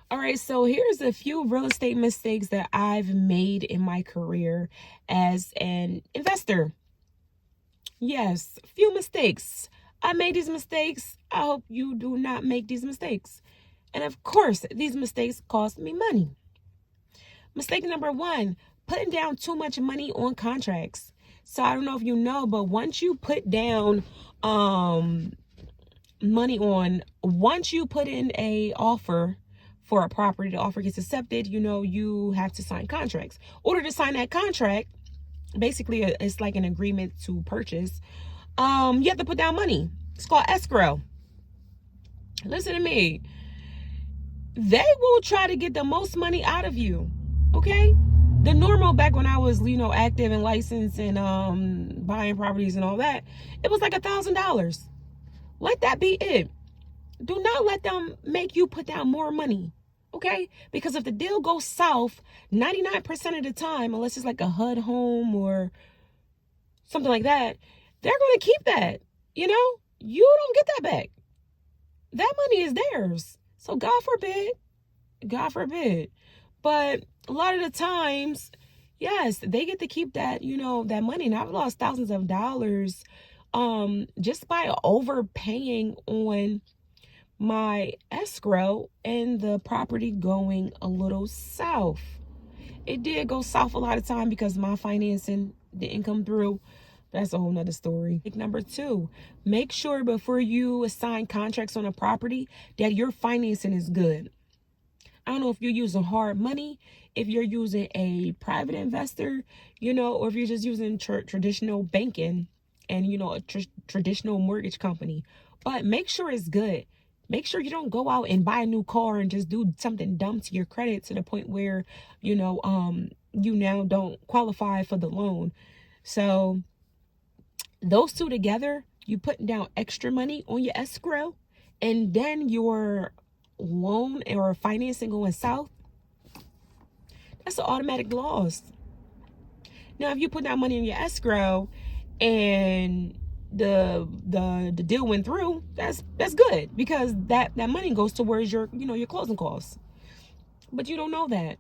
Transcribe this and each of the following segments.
All right, so here's a few real estate mistakes that I've made in my career as an investor. Yes, a few mistakes. I made these mistakes. I hope you do not make these mistakes. And of course, these mistakes cost me money. Mistake number one, putting down too much money on contracts. So I don't know if you know, but once you put down money on, once you put in a offer for a property, the offer gets accepted, you have to sign contracts. In order to sign that contract, basically it's like an agreement to purchase. You have to put down money. It's called escrow. Listen to me. They will try to get the most money out of you. Okay? The normal, back when I was, active and licensed and buying properties and all that, it was like $1,000. Let that be it. Do not let them make you put down more money. Okay? Because if the deal goes south, 99% of the time, unless it's like a HUD home or something like that, they're going to keep that. You don't get that back. That money is theirs. So God forbid. But a lot of the times, yes, they get to keep that, that money. And I've lost thousands of dollars just by overpaying on my escrow and the property going a little south. It did go south a lot of time because my financing didn't come through. That's a whole nother story. Number two, make sure before you sign contracts on a property that your financing is good. I don't know if you're using hard money, if you're using a private investor, or if you're just using traditional banking and, a traditional mortgage company. But make sure it's good. Make sure you don't go out and buy a new car and just do something dumb to your credit to the point where, you now don't qualify for the loan. So those two together, you putting down extra money on your escrow and then your loan or financing going south, that's an automatic loss. Now, if you put down money in your escrow and the deal went through, that's good because that money goes towards your your closing costs. But you don't know that.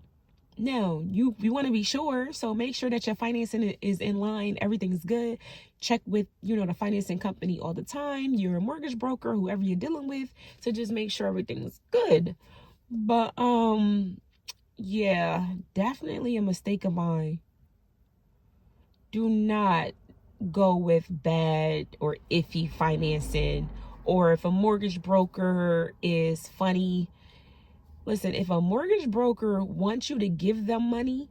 Now, you want to be sure, so make sure that your financing is in line, everything's good. Check with, the financing company all the time, your mortgage broker, whoever you're dealing with, to just make sure everything's good. But, yeah, definitely a mistake of mine. Do not go with bad or iffy financing, or if a mortgage broker is funny. Listen, if a mortgage broker wants you to give them money,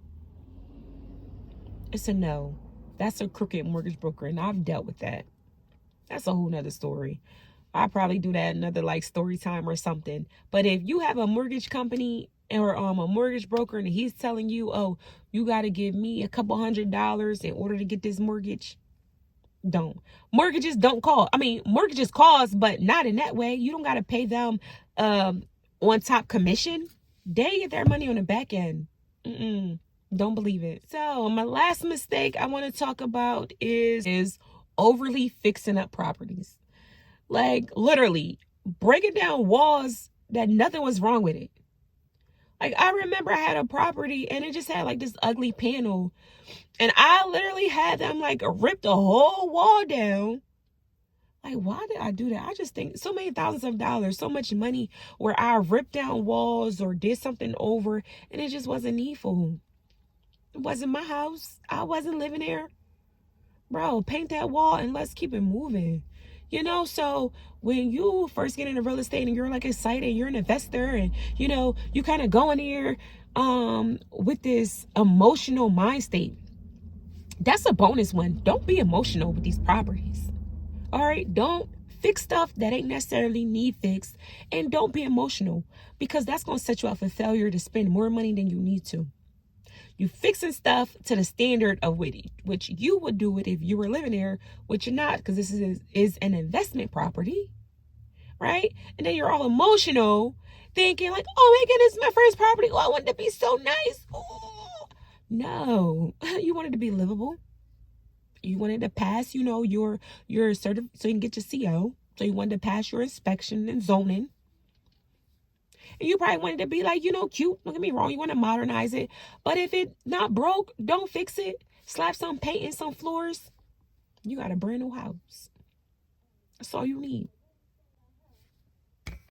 it's a no. That's a crooked mortgage broker, and I've dealt with that. That's a whole nother story. I'll probably do that another story time or something. But if you have a mortgage company or a mortgage broker and he's telling you, oh, you got to give me a couple $100 in order to get this mortgage, don't. Mortgages don't cost. Mortgages cost, but not in that way. You don't got to pay them on top commission. They get their money on the back end. Don't believe it. So my last mistake I want to talk about is overly fixing up properties. Like literally breaking down walls that nothing was wrong with it. Like I remember I had a property and it just had like this ugly panel. And I literally had them rip the whole wall down. Like, why did I do that? I just think so many thousands of dollars, so much money where I ripped down walls or did something over and it just wasn't needful. It wasn't my house. I wasn't living there. Bro, paint that wall and let's keep it moving. So when you first get into real estate and you're excited, you're an investor and, you kind of go in here with this emotional mind state. That's a bonus one. Don't be emotional with these properties. All right, don't fix stuff that ain't necessarily need fixed, and don't be emotional because that's going to set you up for failure to spend more money than you need to. You fixing stuff to the standard of which you would do it if you were living there, which you're not, because this is an investment property, right? And then you're all emotional, thinking oh my goodness, my first property. Oh, I want it to be so nice. Ooh. No, you want it to be livable. You wanted to pass, your so you can get your CO. So you wanted to pass your inspection and zoning. And you probably wanted to be like, cute. Don't get me wrong. You want to modernize it. But if it not broke, don't fix it. Slap some paint in some floors. You got a brand new house. That's all you need.